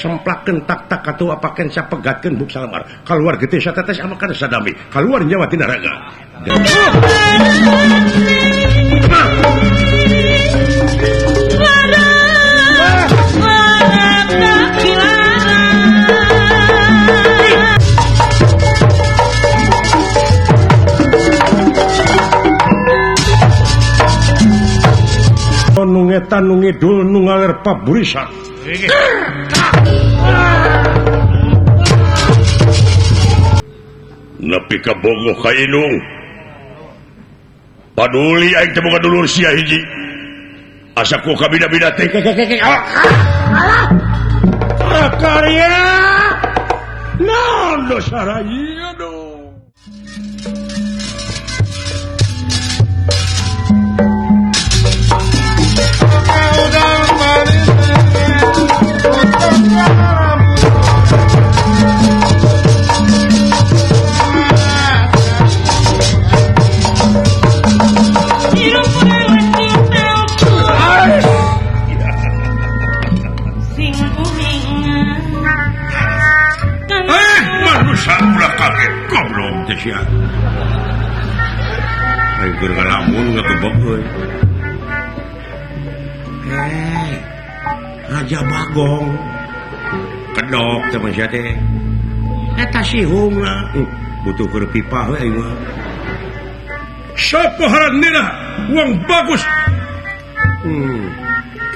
semplakeun tak-tak atuh apakeun sapegatkeun buk salamar kaluar getih satetes amakan sadami kaluar nyawa tina raga nungetan nungidul nungaler paburisan nepi ka bogoh ka inung paduli aing teh boga dulur sia hiji asa ku ka bida-bida teh karya naon dosa raya dong ayo keur ngalamun ngagebeg euy Raja Bagong kedok teh mah sia teh eta sihungna butuh keur pipah we aing mah sapaharanna uang bagus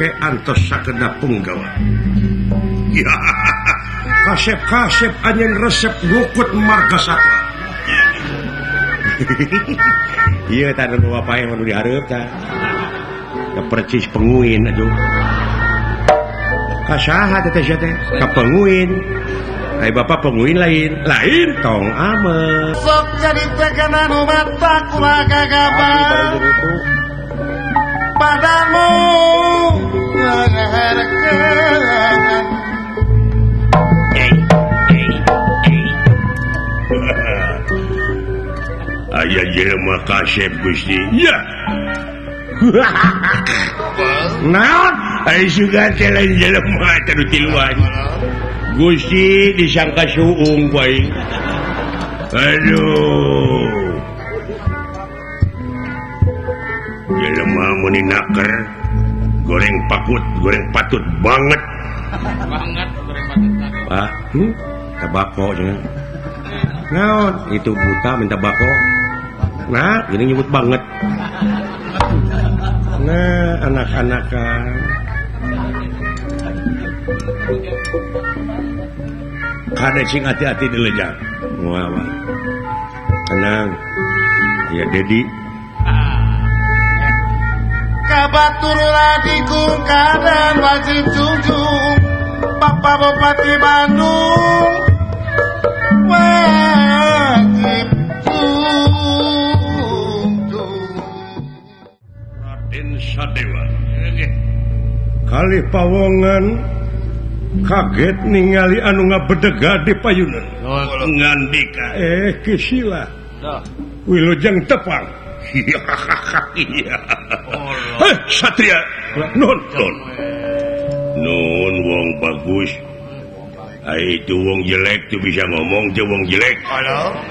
ke antos sakedap punggawa ya kasep-kasep anjeun resep ngukut marga satwa iya tadi bapak yang mau diharap tak percis penguin aduh kasaha teh ka penguin ai bapak penguin lain tong ame sok jadi teganan mata kulaga gaban padamu ngaharkeun aya jelema kasep Gusti ya naon ai sugan teh lain jelema teh tiluan Gusti disangka suung bae aduh jelema muni naker goreng patut banget goreng patut tabako jangan naon itu buta minta bako nah ini nyebut banget nah anak-anakan kada sing hati-hati dilejak wah tenang ya Dedi kabatur ladiku kadan wajib junjung Papa Bupati Bandung wajib Raden Sadewa kali pawongan kaget ningali anu ngabedega di payunan ngandika kisila wilujeng tepang iya Satria nun wong bagus itu wong jelek tuh bisa ngomong tuh wong jelek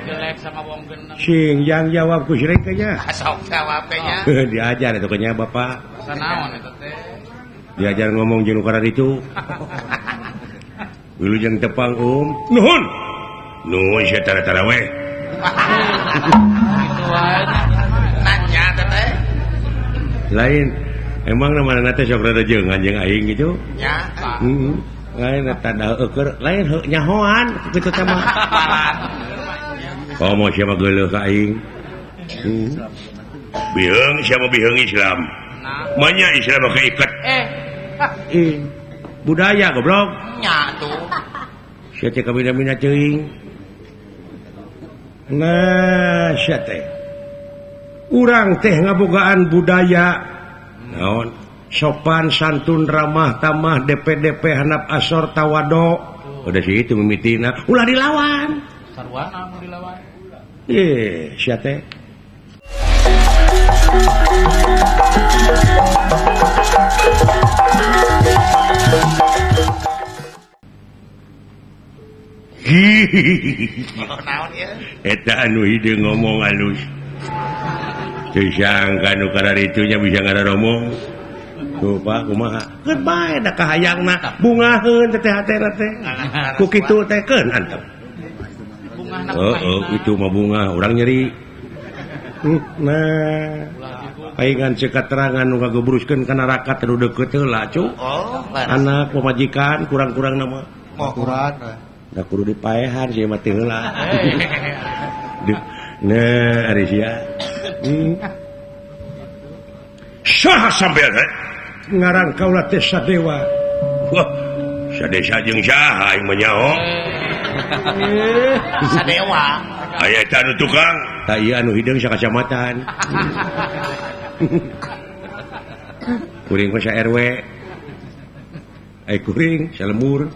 jelek sama wong genep sing yang jawab ku jelek nya sok jawabnya diajar itu kayaknya bapak sanaon itu teh diajar ngomong jeung ukara itu wilujeng tepang nuhun sia tara-tara we gitu wae nanya teh lain emang namana teh sok rada jeungan jeung aing gitu nya lain tanda eukeur lain nyahoan kitu teh mah komo sia mah geuleuh ka aing biheung sia mah biheung Islam manya Islam mah keiket budaya goblok nya tuh sia teh kabina-bina teuing nah sia teh urang teh ngabogaan budaya naon sopan santun ramah tamah DP handap asor tawado udah sih itu mimitina ulah dilawan sarwana mau dilawan sia teh Naon ya? eta anu hideung ngomong halus teu sangka nu kararitunya bisa ngararomong tuh Pak kumaha keun bae da kahayangna bungaheun teh hatena teh ku kitu teh keun antep itu mah bunga urang nyeri nah paingan cek keterangan nu ngagebruskeun ka neraka teu deukeut heula cu anak pemajikan kurang-kurang nama Kurang. da kudu dipaehan sih mah teu heula nah ari sia saha sampean ngaran kaula teh Sadewa. wah sadesa jeung saha aing mah nyaho Sadewa. aya eta anu tukang Tah ieu anu hideung sakacamatan. Kuring mah sa RW. Kuring salemur.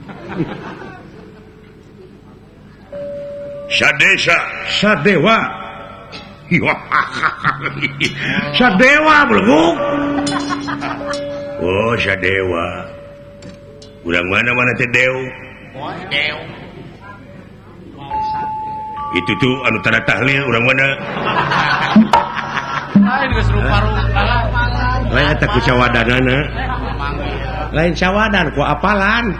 sadesa Sadewa. Sadewa beleguk. oh sadewa urang mana teh dew Dew. itu tuh anu tanda tahlil urang mana Lain geus rupa-rupa. Lain eta ku cawadanana. Lain cawadan ku apalan.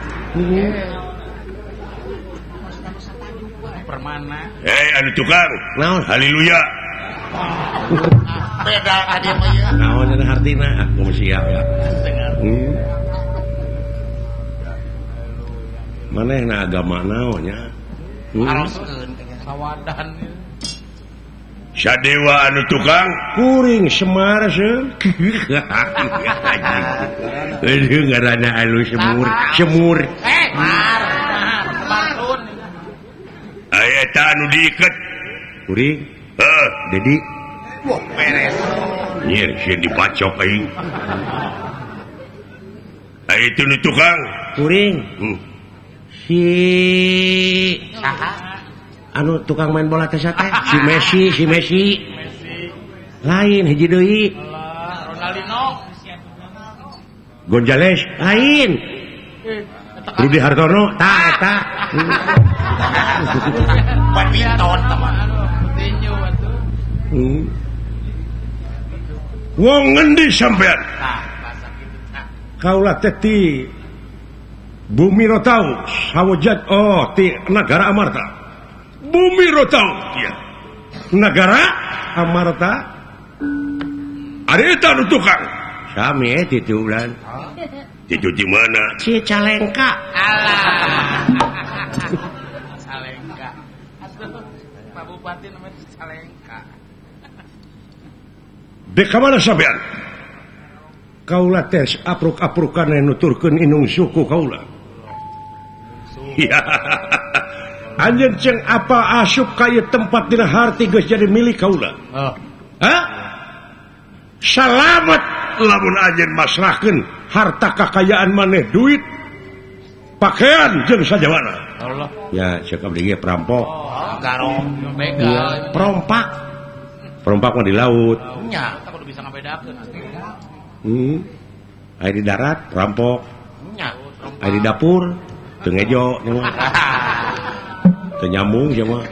Permana. anu tukang Naon? haleluya Beda adi mah ya. Naon cenah hartina? Aku mah siap ya. Manehna agama naonnya? Haroskeun sawadan. sadewa anu tukang Kuring Semar seun. aduh ngaranna anu semur Mar. Marun. aya eta anu diiket Kuring Dedi. Wah, beres. Nyer sieun dipacok aing aya itu nu tukang Kuring si Saha? anu tukang main bola teh teh si Messi. Lain hiji deui. Ronaldinho. Gonzales lain. Rudi Hartono tah eta. Badminton teman. Tinju atuh. wong ngendi sampean Nah, bahasa gitu. Nah, Kaula teh ti Bumi Rotau sawujud ti Nagara Amarta. bumi rotau iya Nagara Amarta ari eta anu tukang sami ti ulan. itu di mana Cicalengka. alah. Salengka. Atuh, Pak Bupati namanya Salengka. Dek ka mana sampean? Kaula teh apruk-aprukan nuturkeun inung suku kaula. ya Anjeun ceng apa asup ka ieu tempat dina harti geus jadi milik kaula. Oh. Hah? Salamet lamun anjeun masrahkeun harta kakayaan maneh duit pakaian jeung sajawana. Allah. Ya cek abdi ge perampok. Garong begal. Iya, perompak. Perompak mah di laut. Nya, kita kudu bisa ngabedakeun atuh. Aya di darat perampok, Nya, aya di dapur teu ngejo nya mah. Teu nyambung nya mah.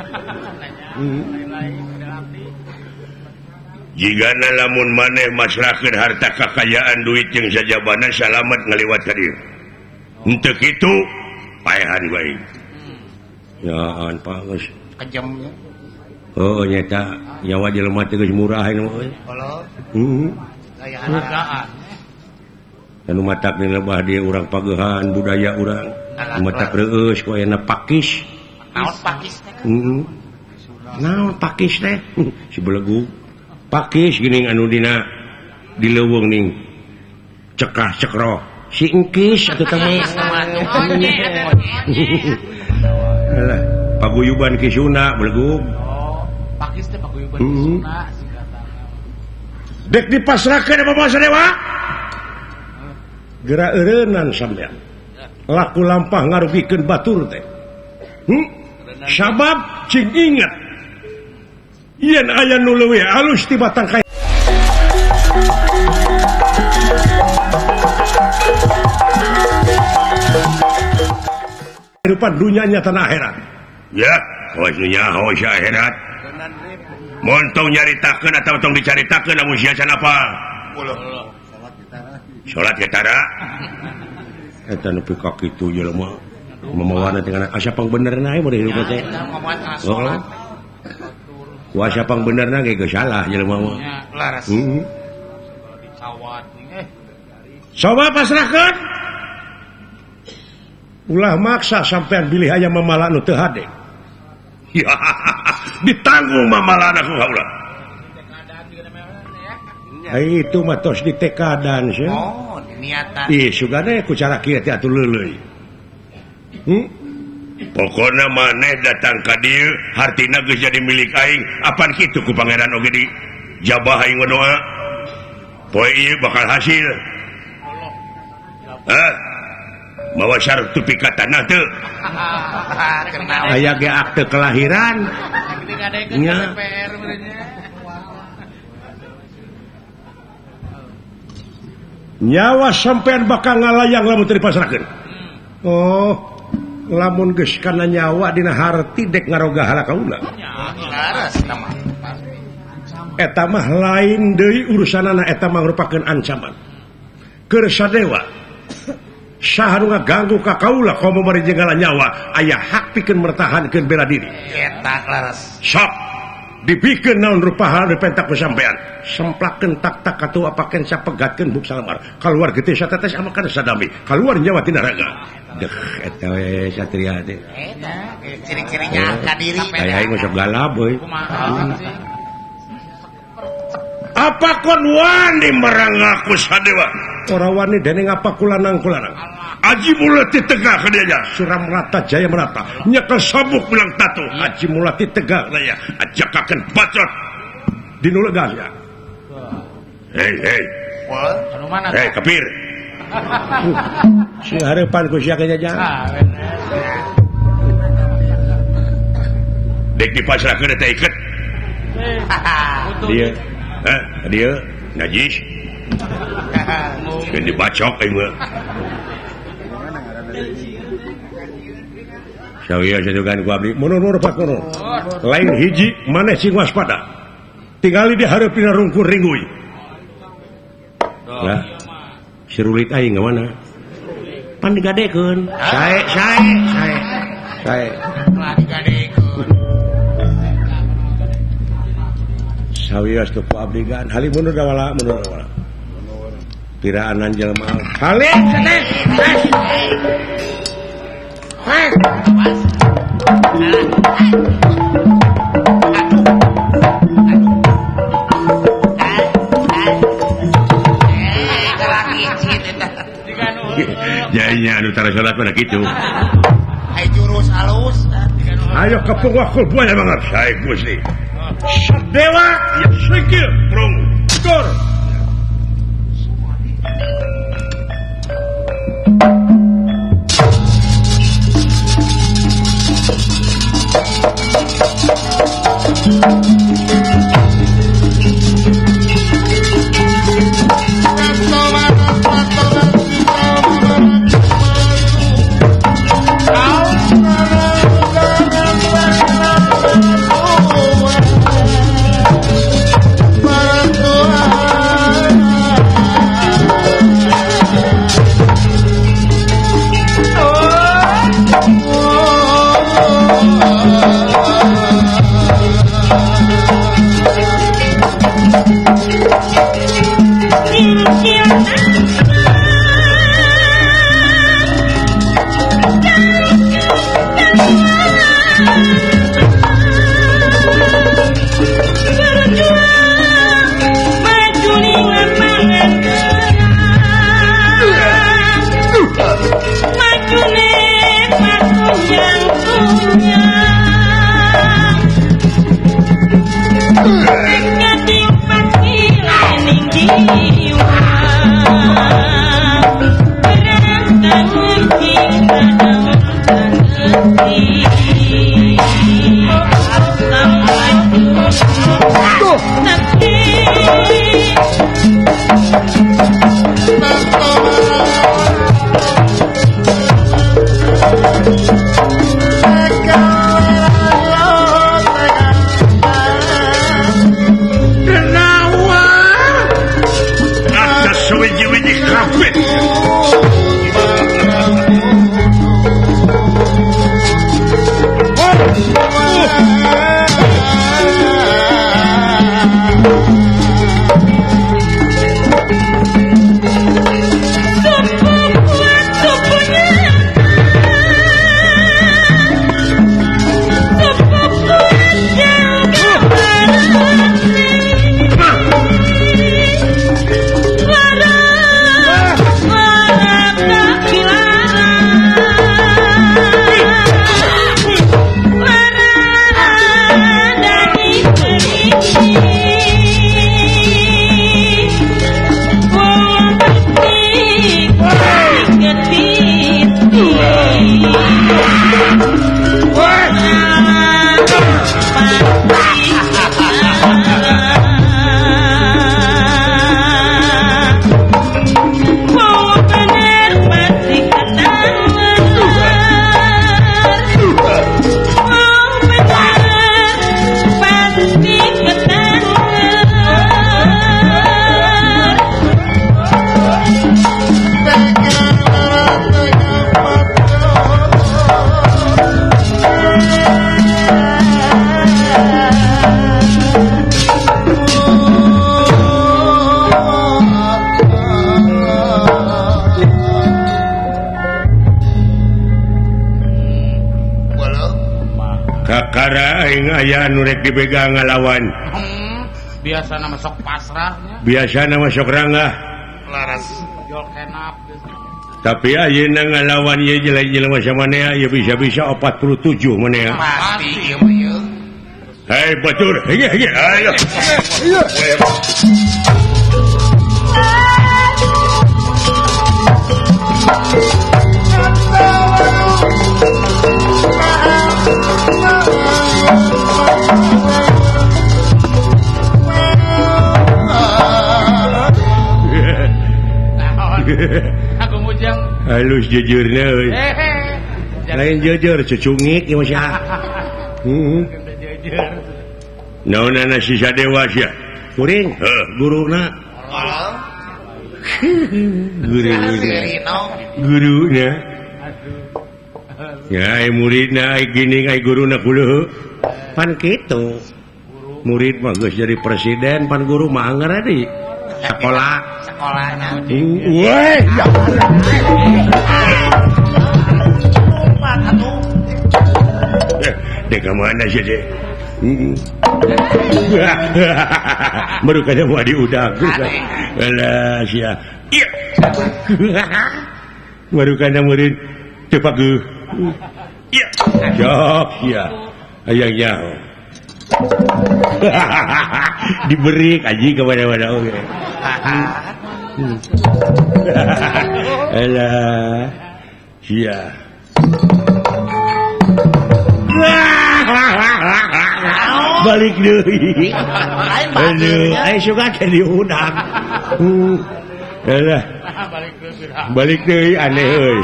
jigana lamun maneh masrahkeun harta kakayaan duit jeung sajabana salamet ngaliwat ka dieu henteu kitu paehan bae Ya an Pak geus. kejemnya. Heuh nyata nyawa jelema teh geus murah anu mah euy. Kalau gaya hargaan. Anu matak di lebah dia urang pagehan budaya urang. Matak reueus ku aya pakis. Naon pakis teh? Naon pakis teh? Si belegu. Pakis geuning anu dina di leuweung ning cekah cekro. Si engkis atuh teh mah. Alah, paguyuban kisuna belegu. Pakis teh paguyuban kisuna singkatan. Dek dipasrahkeun apa Mas Dewa? Geura eureunnan sampean. Laku lampah ngarugikeun batur teh. Sabab cing inget. Yen aya nu leuwih alus ti batang kayu. Kehidupan dunia nya tanah akhirat. ya akhirat montong nyaritakeun atau tong dicaritakeun namun siacan apa salat getara eta nepi ka kitu jelema mamawana dengan asa pang benerna ieu meureun hidup teh kuasa pang benerna ge geus salah jelema mah laras sawat coba pasrahkeun ulah maksa sampean bilih aya mamala nu teu hade ya ditanggung mamalana ku ulah itu mah tos ditekadan sih oh niatan ih sugana ku cara kieu teh atuh leuleuy pokona maneh datang ka dieu hartina geus jadi milik aing apan kitu ku pangeran oge di jabah aing ngadoa poe ieu bakal hasil mawa syarat pikat tanah teu aya ge akte kelahiran nya nyawa sampean bakal ngalayang lamun teu dipasrahkeun oh lamun geus kana nyawa dina harti dek ngaroga hala kaula eta mah lain deui urusanana eta mah ngarupakeun ancaman keur sadewa saha nu ngaganggu ka kaula komo bari jenggala nyawa aya hak pikeun mertahankeun bela diri eta laras sok dipikeun naon rupa hal dipentak ku sampean semplakeun tak-tak atuh apakeun sapegatkeun buk salamar kaluar getih satetes amakan sadami kaluar nyawa tina raga deh eta we satria teh eta ciri-cirinya ka diri aya aing sok galab euy apa kon wani merangaku sadewa ora wani dening apa kulanang aji mulati tegak ka dianya suram rata jaya merata nyekel sabuk bilang tato aji mulati tegak raya ajakakeun bacot dinu legas ya hei anu mana hei kapir si hareupan ku sia kejajang dek dipasrahkeun eta iket dia dia najis kan dibacok aing mah sawiya sajugan ku abdi mundur pak mundur lain hiji maneh sing waspada tingali di hareupina rungkul ringguy lah sirulit aing mana pan digadekeun sae lah digadekeun sawias tu ku abdi gan hali mundur da wala piraanan jelema hali cenah jadinya anu tara salat pada kitu ai jurus alus ayo kepung wakul buaya banget saya Gusti Sadewa ya sikil prong skor aing aya nurek dipegang ngalawan. Biasa nama sok pasrahnya. Biasa nama sok rangga. Laras jol kenap. Tapi ayeuna ngalawan ye jelema samanea ye bisa-bisa 47 manea. Pasti ieu mah ieu. Hei batur, ayo. Ayo. Aku mujang. Halus jujurna euy. Lain jujur cucungik ieu mah. Naonana si Sadewa sia? Kuring, guruna. Guruna. Ya, muridna ai gini ai guruna kuleuh. Pan kitu. Murid mah geus jadi presiden, pan guru mah anggar di sekolah. Sekolahna. Woi. Dek mana sih dek? Baru kada mau diudag. Alah sia. Iya. Baru kada murid cepak ge. Iya. Jok sia. Ayangnya. Diberi kaji kepada-pada oke. Alah sia. Balik deui. Aduh, ai suka ke diudag. Alah. Balik deui aneh euy.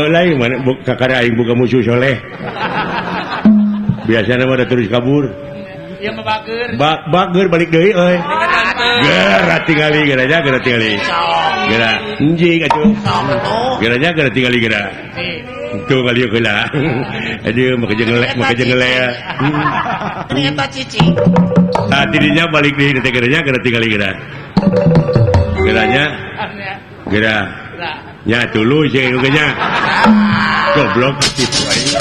Lain mana kakara aing boga musuh soleh. Biasana mah terus kabur. Ieu mah bager. Bager balik deui euy. Gara tingali gara tingali. Gara anjing atuh. Gara tingali gara. Tuh kali heula. Aduh maka jengelek. Ini eta cici. Tadinya balik deui teh geranya gara tingali gara. Geranya gara. Nya tuluy jeung nya. Goblok gitu aing.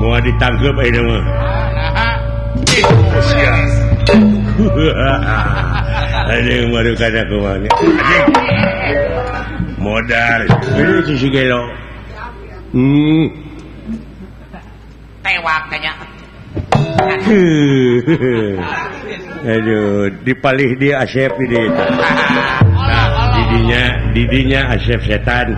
Mau ditangkep aja mah. Ada yang baru kada kemana? Modal. Ini si gelo. Tewak kayaknya. Aduh, dipalih dia Asep di dia. Didinya Asep setan.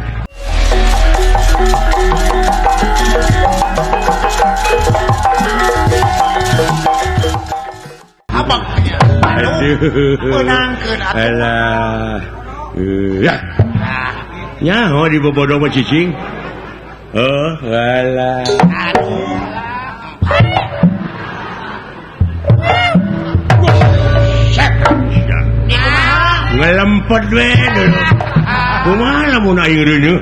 Abangnya. Aduh. Menangkeun atuh. Alah. Ya. Nyaho di bobodo mah cicing. Oh, alah. Aduh. Ngelempet we dulu. Kumaha lamun aing reuneuh?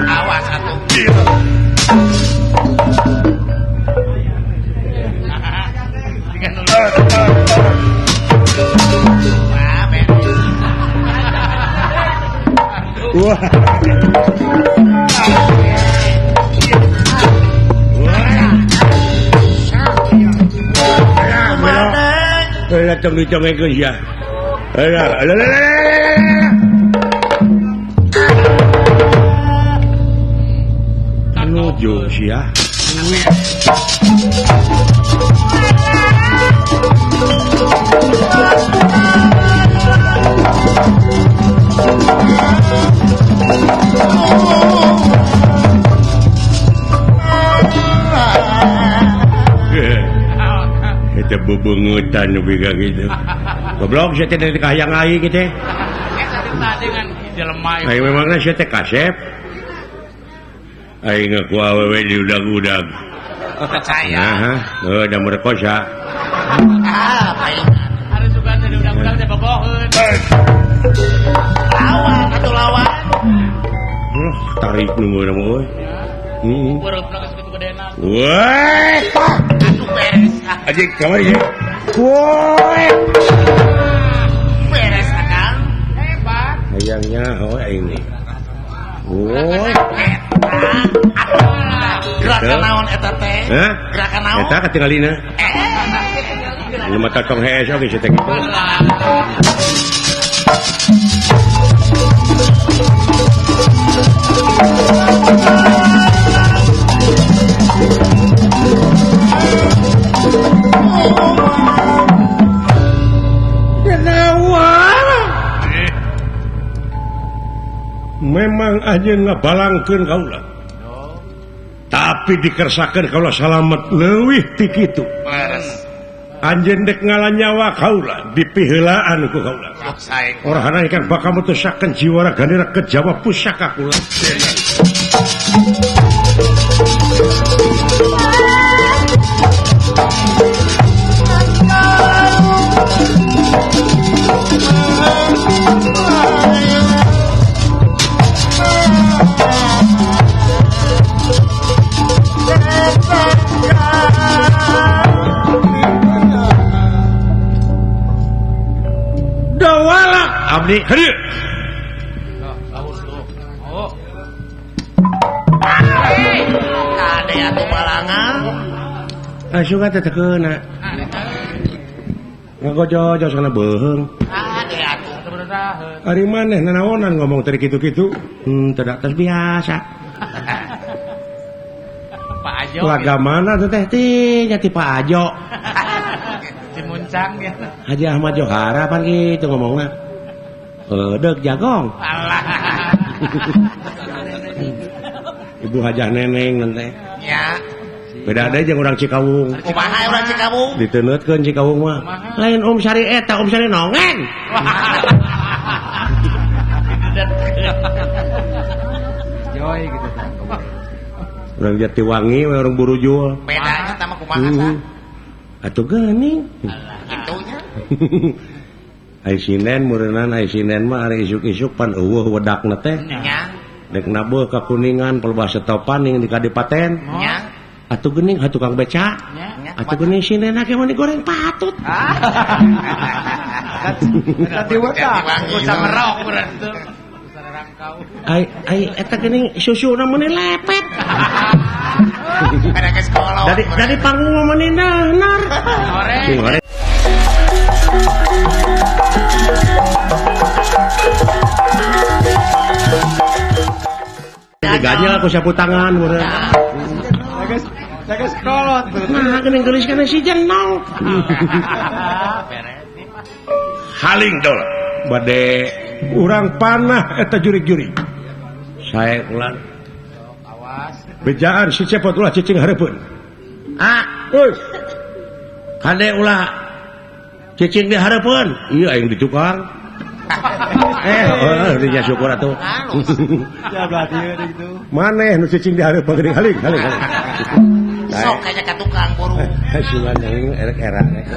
Awas atuh. Wah. Alah cong-congkeun ya. Alah. Nuju sia. Itu bubungutan lebih kayak gitu. Goblok saya teh dari kahayang aing gitu. Tadi dengan jelema. Aing memangna saya teh kasep. aing ngaku awewe di udag-udag. Percaya. Da merkosa. Harus suka di udag-udag teh boboheun. Lawan atuh lawan. Tarik numeur mah euy. Beureup geus kitu gedena. Weh, Atuh beres. ajik kamari ya. Woi. Beres akang. Hebat. Hayangnya ini. Woi. Gerakan naon eta teh? Hah? Gerakan naon? Eta katingalina. Ini mata tong hees oge teh kitu. Memang aja ngabalangkeun kaula. Tapi dikersakeun kaula salamet leuwih ti kitu. Anjeun dek ngalan nyawa kaula dipiheulaan ku kaula. Orangna ikan bakal mutusakeun jiwa raganira ke Jawa pusaka kula. Abdi hadir. Oh. Kade atuh balangan. Suka teh tekeuna. Ngagojo sana beheung. Kade atuh beneran. Ari maneh nanaonan ngomong tadi kitu-kitu. Tidak terbiasa. Pak Ajo. Lagamana teh nya ti Pak Ajo. Cimuncang ya. Haji Ahmad Johara pan kitu ngomongna. Dek jagong. Alah. Ibu Hajah Neneng nanti. Ya. Beda ada jeung urang Cikawung. Kumaha urang Cikawung? Diteuneutkeun Cikawung mah. Lain Om Sari eta, Om Sari nongen. Joy gitu. Urang Jatiwangi we urang Burujul. Bedanya sama kumaha? Atuh geuning. Itunya. Ai Sinen meureunana ai Sinen mah ari isuk-isuk pan eueuh wedakna teh. Nya. Dek nabeuh ka Kuningan pelebah setopan ning di Kadipaten. Nya. Atuh geuning ha tukang beca. Nya. Atuh geuning Sinen ge mah digoreng patut. Tadi wadah. Usah merok urang teu. Usah rangkau. Ai eta geuning susuna meuni lepet. Ada ke sekolah. Dari panggung mah meuni nar. Ore. Diganjel aku sapu tangan meureun. Jaga sekolah tuh. Nah, geuning geulis kana si jenong. Haling dol. Bade urang panah eta jurig-jurig. Sae ulang. Awas. Bejaan si cepot ulah cicing hareupeun. Kade ulah cicing di hareupeun. Ieu aing di tukang. Dinya syukur atuh. Ya berarti itu. Maneh nu cicing di hareupeun geuning haling. Sok kayaknya ka tukang buru. Hasilan yang erek-erek.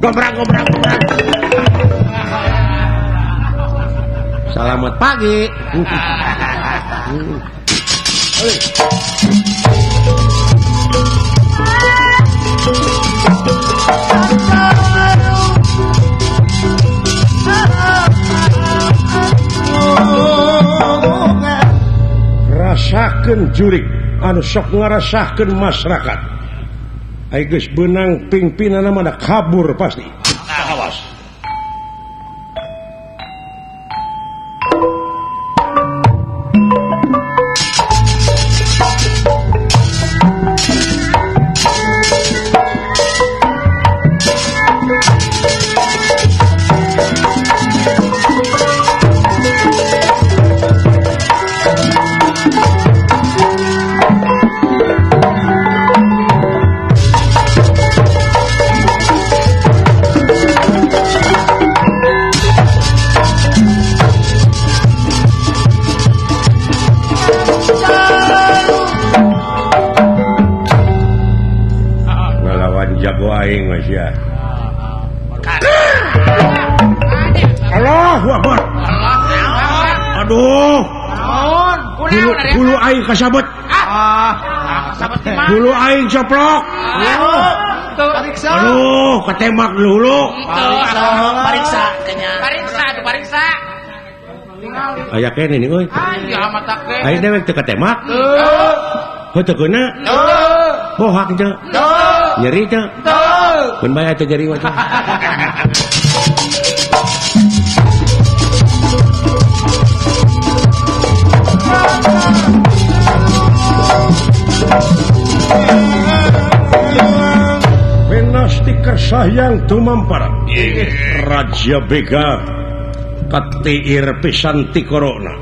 Gombrang. Selamat pagi. Rasakeun jurig anu sok ngarasahkeun masyarakat. Ai geus beunang pingpinanna mah kabur pasti. Awas. aing Mas ya. Allahu Akbar. Aduh. Hulu aing kasabet. Hulu aing coplok. Aduh, ketembak dulu. Pariksa pariksa. Aya kene nih euy. Aya mata ke. Aing dewek teu ketembak. Heuh teu keuna. Bohak teu. Nyeri teu. Mun bae atuh nyeri mah. Menasti kersayang tumampara. Raja Bega katiir pisan ti korona.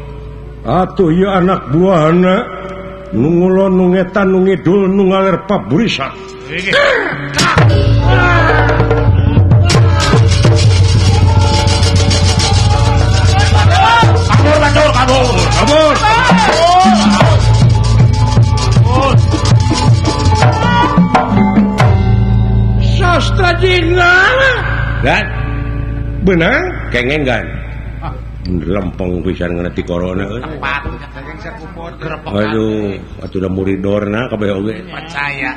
Atuh ieu anak buahna nu ngulon nu ngetan nu ngidul nu ngaler paburisan. Kabur. Sastra jingan. Dan Benang. kengengan. Lempeng pisan ngana ti corona euy. Tepat saking sakupot gerepek. Aduh, atuh da muridorna kabeh oge. Percaya.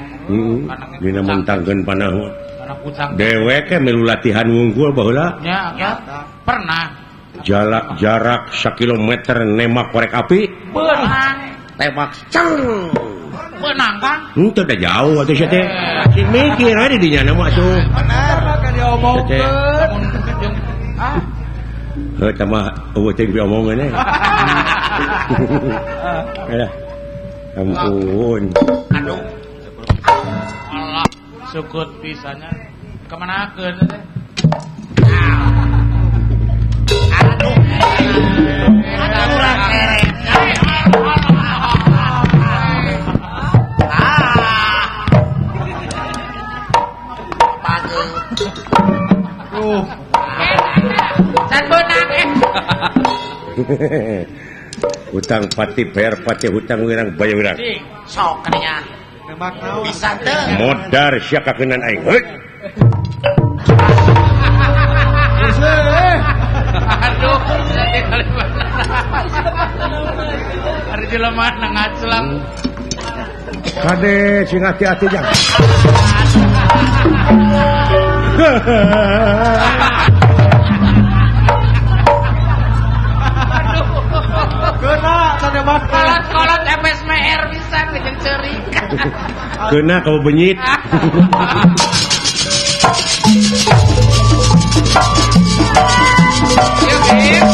Dina mentangkeun panahna. Anak kucang. Dewek melu latihan wungkul baheula. Ya. Pernah. Jarak 1 kilometer nembak korek api. Benang. Tembak ceng. Benang kan? Teu da jauh atuh sia teh. Sing mikir ade di nya mah atuh. Benar kan diomongkeun. Heuh tah mah eueuh teh diomongeun eh. Alah. Ampun. Aduh. Allah, sukut pisannya. Kemanakeun teh? Aduh. Kurang kere. San benang Hutang pati bayar pati hutang wirang bayar wirang. sok kadinya. Bisa teu. Modar sia kakenan aing. Heuh. Aduh, jadi kalimat. Ari jelema ngaclang. Kade sing hati-hati jang. Kolot FSMR bisa jeung ceurik. Keuna kau benyit. Yuk, Bim.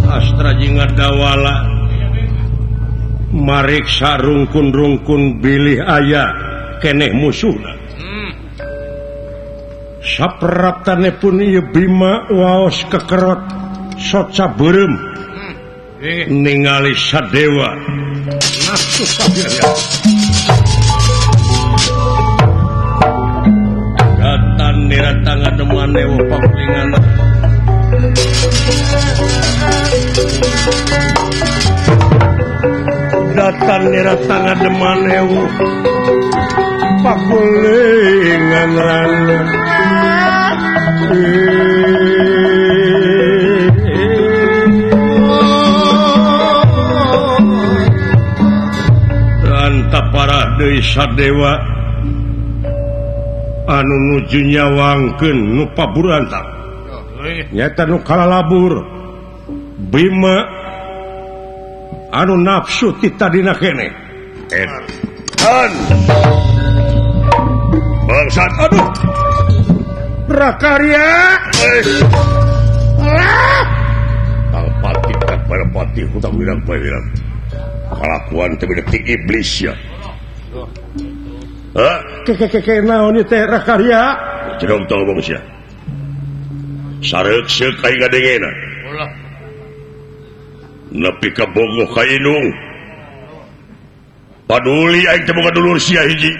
Astra jingat dawala. Mariksa rungkun-rungkun bilih aya keneh musuhna. Sapraptane pun ieu Bima waos kekerot soca beureum ningali Sadewa nafsu kabirya datan nirata ngademane pakulingan datan nirata ngademane pakulingan rana ranta parah deui Sadewa anu nuju nyawangkeun nu paburantang nyata nu kalalabur Bima anu nafsu ti tadina keneh edan bangsat aduh prakarya Alpati tak balapati hutang wirang wirang kalakuan teu ti iblis ya ke naon ieu teh prakarya cenah tong ngomong sia sareuk seuk aing ngadengena ulah nepi ka bogoh ka indung paduli aing teh boga dulur sia hiji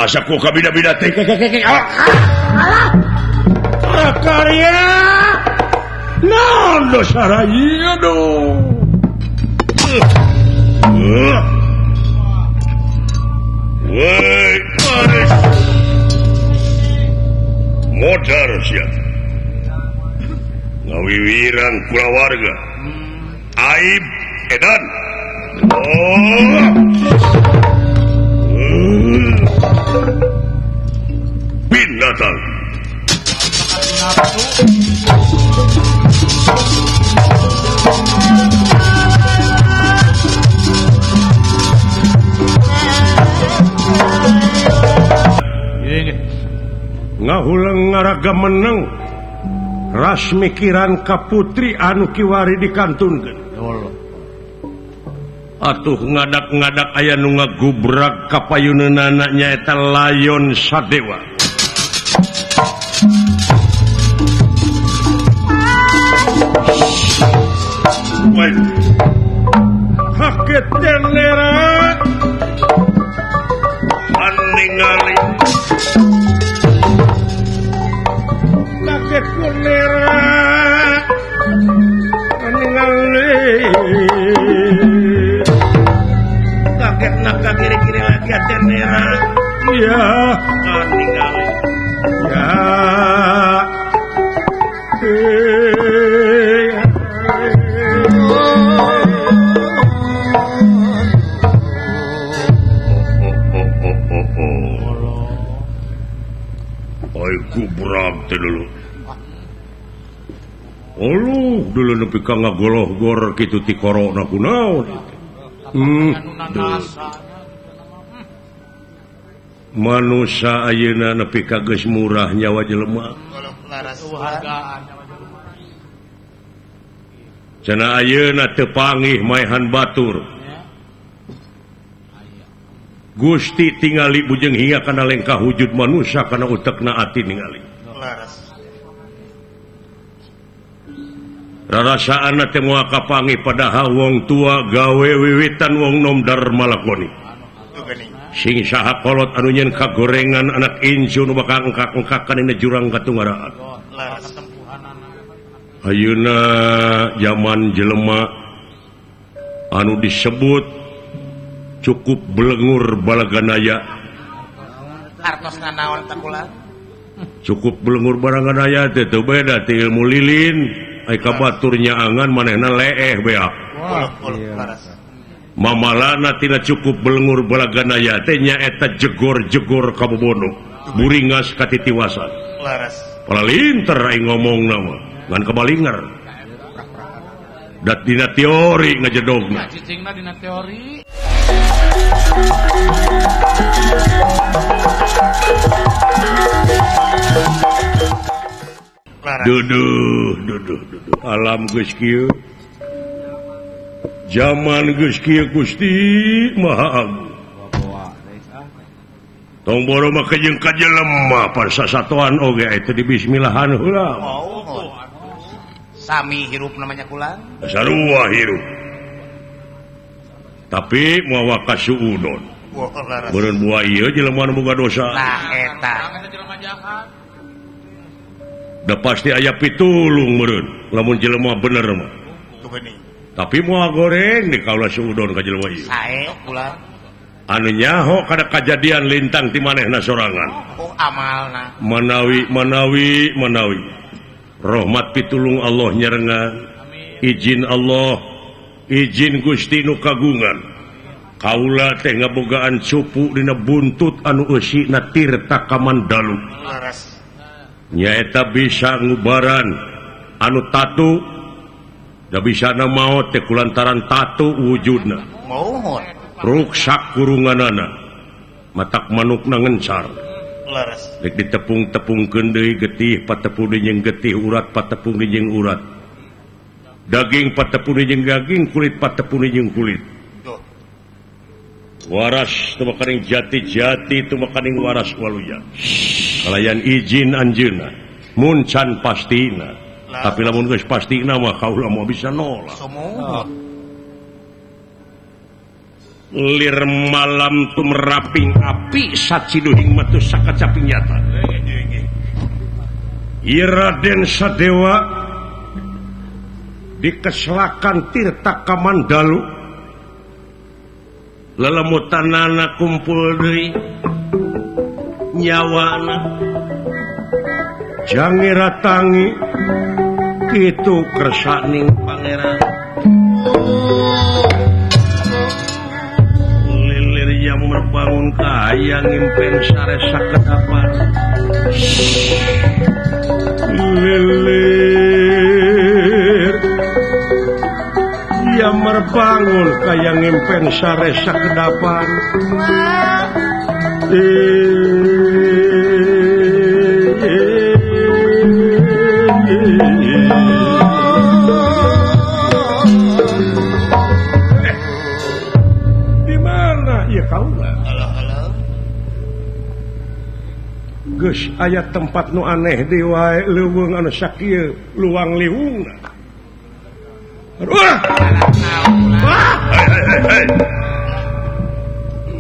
asaku ka bida-bida teh prakarya naon dosa ieu do dahsyat. Ngawiwiran kulawarga. Aib edan. Binatang. Ngahulang ngaraga meneng ras mikiran ka putri anu kiwari dikantunkeun. Atuh ngadak-ngadak aya nu ngagubrak ka payuneunana nyaeta layon Sadewa. Baik. Kaget tenera ningali kaget tenera ningali kaget nak kiri-kiri lagi tenera ya ningali ya gubrak teh dulu. Dulu nepi ka ngagoloh-gor kitu ti corona kunaon. Manusia ayeuna nepi ka geus murah nyawa jelema. Cenah ayeuna teu panggih maehan batur. Gusti tingali bujeng hingga kana lengkah wujud manusia kana utekna ati ningali. Rarasaanna teh moal kapanggih padahal wong tua gawe wiwitan wong nom dharma lakoni. Sing saha kolot anu nyeun kagorengan anak incu nu bakal engkak-engkakan dina jurang katunggaraan. Ayeuna zaman jelema anu disebut cukup belengur balaganaya. Artosna naon teh kula? Cukup belengur balaganaya teh teu beda ti ilmu lilin, ai ka baturnya angan manehna leeh beak. Mamalana tina cukup belengur balaganaya teh nyaeta jegor-jegor kabobono, buringas katitiwasan. Palalinter ai ngomongna mah, ngan kabalinger. Dat dina teori ngajedogna. Cicingna dina teori. Duduh alam geus kieu zaman geus kieu Gusti Maha Agung tong boro mah kajeng kajelema parsasatoan oge eta di bismillahan heula sami hirup namanya kula sarua hirup tapi moal kasuudon beureun buah ieu jelema nu boga dosa nah eta da pasti aya pitulung meureun lamun jelema bener mah tapi moal goreng di kaula suudon ka jelema ieu sae kula anu nyaho kada kajadian lintang ti manehna sorangan amalna manawi rahmat pitulung Allah nyarengan izin Allah izin Gusti nu kagungan kaula teh ngabogaan cupu dina buntut anu eusina tirta kamandalu nyaeta bisa ngubaran anu tatu da bisa na maot teh kulantaran tatu wujudna mohon ruksak kurunganana matak manukna ngencar dek ditepung-tepungkeun deui getih patepung jeung getih urat patepung jeung urat daging patepung jeung daging kulit patepung jeung kulit waras teu makaning jati-jati teu makaning waras waluya kalayan izin anjeunna mun can pastina tapi lamun geus pastina mah kaula moal bisa nolak lir malam tumraping api saciduhing metu sakacaping nyata Raden Sadewa dikeselakan tirta kamandalu lelemutanana kumpul deui nyawana Jangiratangi itu kersaning pangeran lilir yang merbangun kaya ngimpen sare sakedapan lilir yang merbangun kaya ngimpen sare sakedapan di mana ya kaula? Geus aya tempat nu aneh di wae leuweung anu sakieu luang liwungna.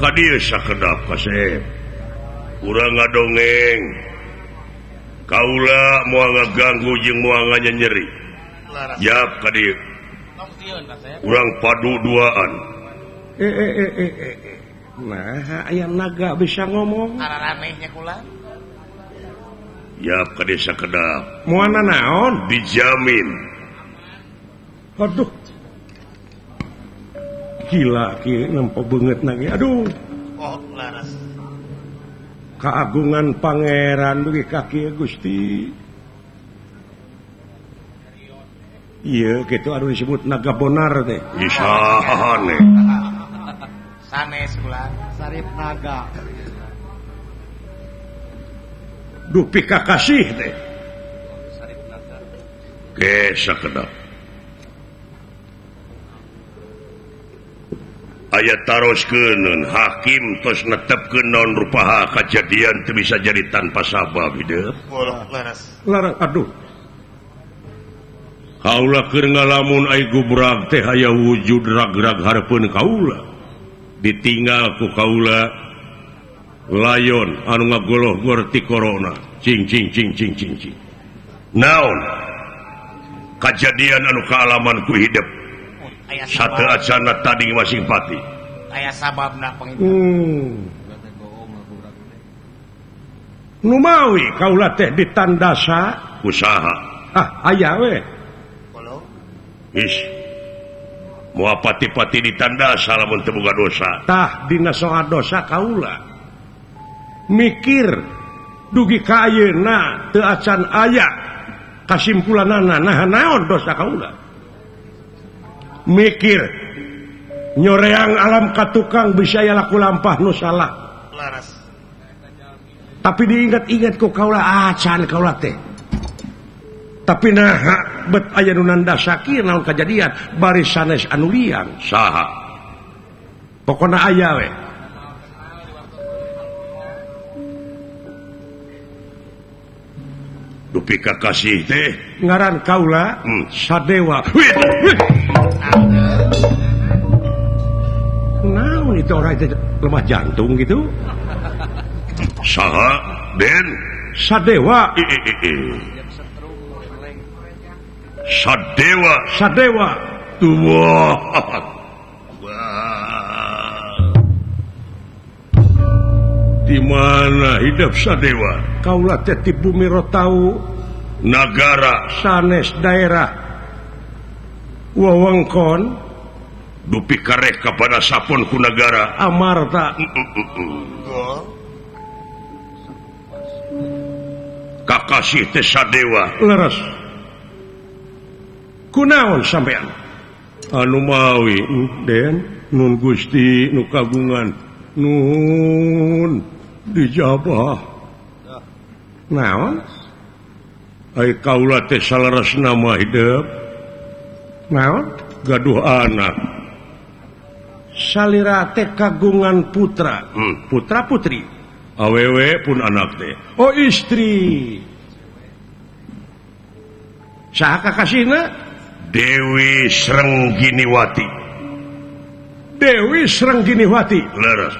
Ka dieu sakedap kasep. Urang ngadongeng. Kaula moal ngaganggu jeung moal nganyeri. Yap ka dieu. Urang padu duaan. Nah, aya naga bisa ngomong. Araranehnya kula. Yap ka dieu sakedap. Moana naon? Dijamin. Aduh. Gila kieu nempo beungeut nage. Aduh. Oh, laras. Keagungan pangeran dugi ka kieu Gusti. Iya, kitu anu disebut naga bonar teh. Isahane. Sanes kula. Sarip naga. Dupi kakasih teh. Sarip naga. Ke sakedap. Aya taroskeun hakim tos netepkeun naon rupaha kajadian teu bisa jadi tanpa sabab hideuk. Laras. Larang aduh. Kaula keur ngalamun ai gubrag teh aya wujud ragrag hareupeun kaula. Ditinggal ku kaula layon anu ngagoloh-goloh ti corona. Cing cing cing cing cing cing. Naon? Kajadian anu kaalaman ku hidup. Satu acana tadi masing pati. Aya sababna penginten. Numawi kaula teh ditandasa Usaha. Aya we. Is. Moal pati-pati ditandasa lamun teu boga dosa. Tah dina soal dosa kaula mikir dugi ka ayeuna teu acan aya kasimpulanana nah naon dosa kaula. Mikir nyoreang alam ka tukang bisa aya laku lampah nu salah. Laras. Tapi diingat-ingat ku kaula acan kaula teh. Tapi nah bet aya nu nandasa kieu naon kajadian bari sanes anu liang. Saha? Pokona aya we. Dupi kakasih teh Ngaran kaula Sadewa. Naon itu orang itu lemah jantung gitu? Saha? Den? Sadewa. Sadewa. Sadewa. Wah. Di mana hidup Sadewa? Kaula teh ti bumi Rotau. Nagara Sanes daerah wewengkon dupi kareh kepada sapon ku negara Amarta. Kakasih teh Sadewa. Leres. Kunaon sampean? Anu mawi Den nun Gusti nu kagungan nun dijabah. Naon? ai kaula teh salaresna mah hidup Naon? gaduh anak. Salira teh kagungan putra. Putra putri awewe pun anak teh. Oh istri. Saha kakasihna? Dewi Srengginiwati. Dewi Srengginiwati. Leres.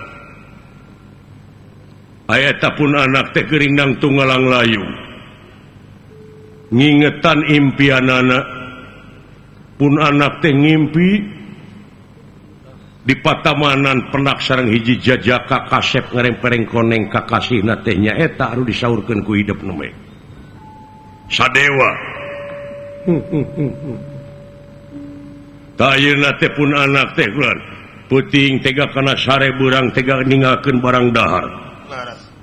Ayata pun anak teh geuring nang tunggalang layung. Ngingetan impianana. Pun anak teh ngimpi di patamanan penak sareng hiji jajaka kasep ngarempereng koneng kakasihna teh nyaeta anu disaurkeun ku hidupna me. Sadewa pun anak teh puting tega karena sare burang tega ninggalkeun barang dahar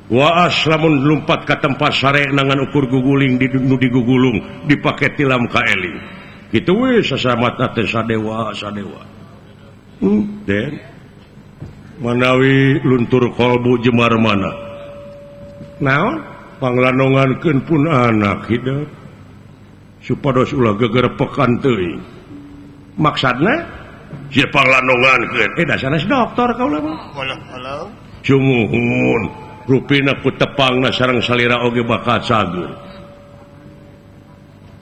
waas lamun lumpat ke tempat sare nangan ukur guguling digugulung dipake tilam ka eling kitu we sasamatna teh sadewa den manawi luntur kolbu jemar mana naon panglanongankeun pun anak hidup supados ulah gegerpekan teuing maksudna sieu panglanongankeun dasarna dokter kaula mah sumuhun rupina ku tepangna sareng salira oge bakal cager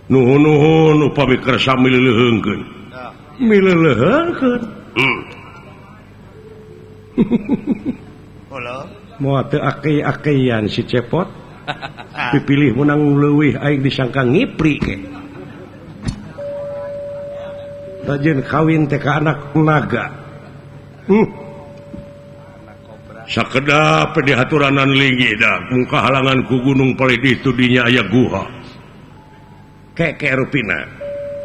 nuhun-nuhun upami kersa mileuleungkeun moal teu akei-akeian si cepot dipilih menang leuwih aing disangka ngipri ke rajin kawin teh ka anak naga sakedap dihaturanan linggih dah muka halangan ku gunung palidi itu dinya aya guha keke rupina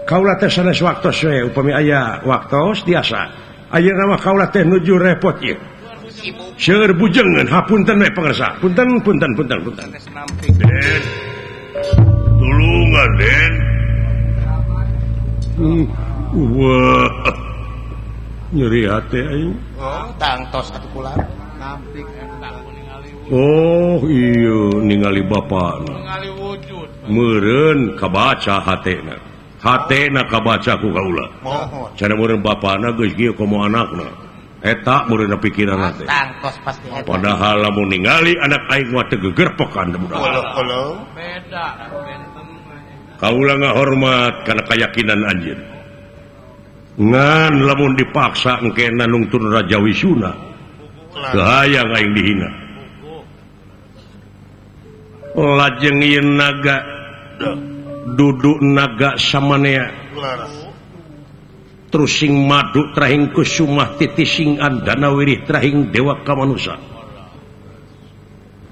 kaula teh sanes waktos we upami aya waktos biasa ayeuna mah kaula teh nuju repot ieu seueur bujengeun hapunten we pangarsa punten den tulungan den wah nyeri hati aing tangtos atuh kula oh iya ningali bapakna ningali wujud meureun kabaca hatena kabaca ku kaula cenah meureun bapakna geus kieu komo anakna eta meureun pikiranna teh tangtos pasti eta padahal lamun ningali anak aing mah teu gegerpekan beda kaula ngahormat kana keyakinan anjeun ngan lamun dipaksa engkena nungtun Raja Wisuna gahayang aing dihina lajeng ieu naga duduk naga samanea terus sing madu trahing kusumah titising andana wirih trahing dewa kamanusa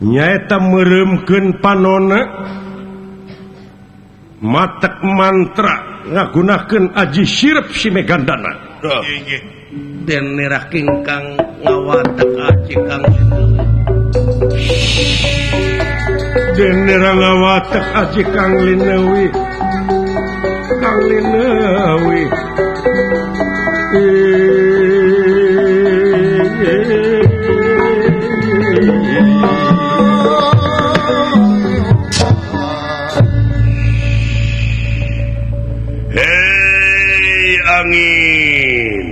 nyaeta meuremkeun panonna matek mantra ngagunakeun aji sirep si megandana den nerah kingkang ngawatek aji kang den nerah ngawatek aji kang linewi angin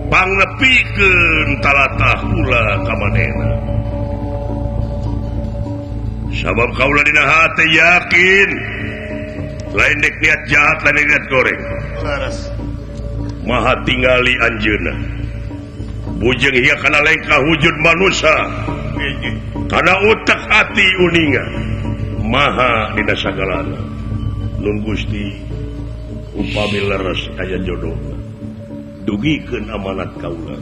pangnepikeun talatah heula ka manehna sabab kaula dina hate yakin lain dek niat jahat lain niat goreng maha tingali anjeunna bujeng ieu kana lengkah wujud manusia kana utek ati uninga maha dina sagalana nun Gusti upami leres aya jodoh dugikeun amanat kaula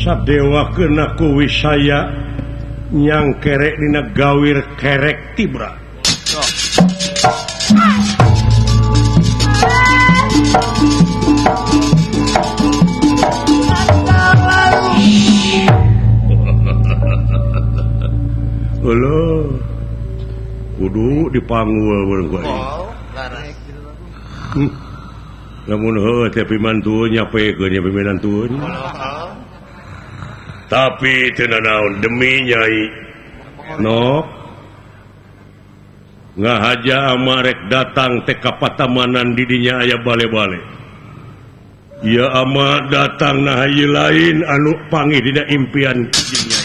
sadewa keuna ku wisaya nyang kerek dina gawir kerek tibra Halo, kudu dipanggul bareng ku aing. Lamun heuh teh pimantueun nyapekeun nya pimantueun. Tapi teu nanaon demi Nyai Nok ngahaja amarek datang teh ka patamanan di dinya aya bale-bale. Ieu ama datang nah ieu lain anu panggih dina impian jeung Nyai.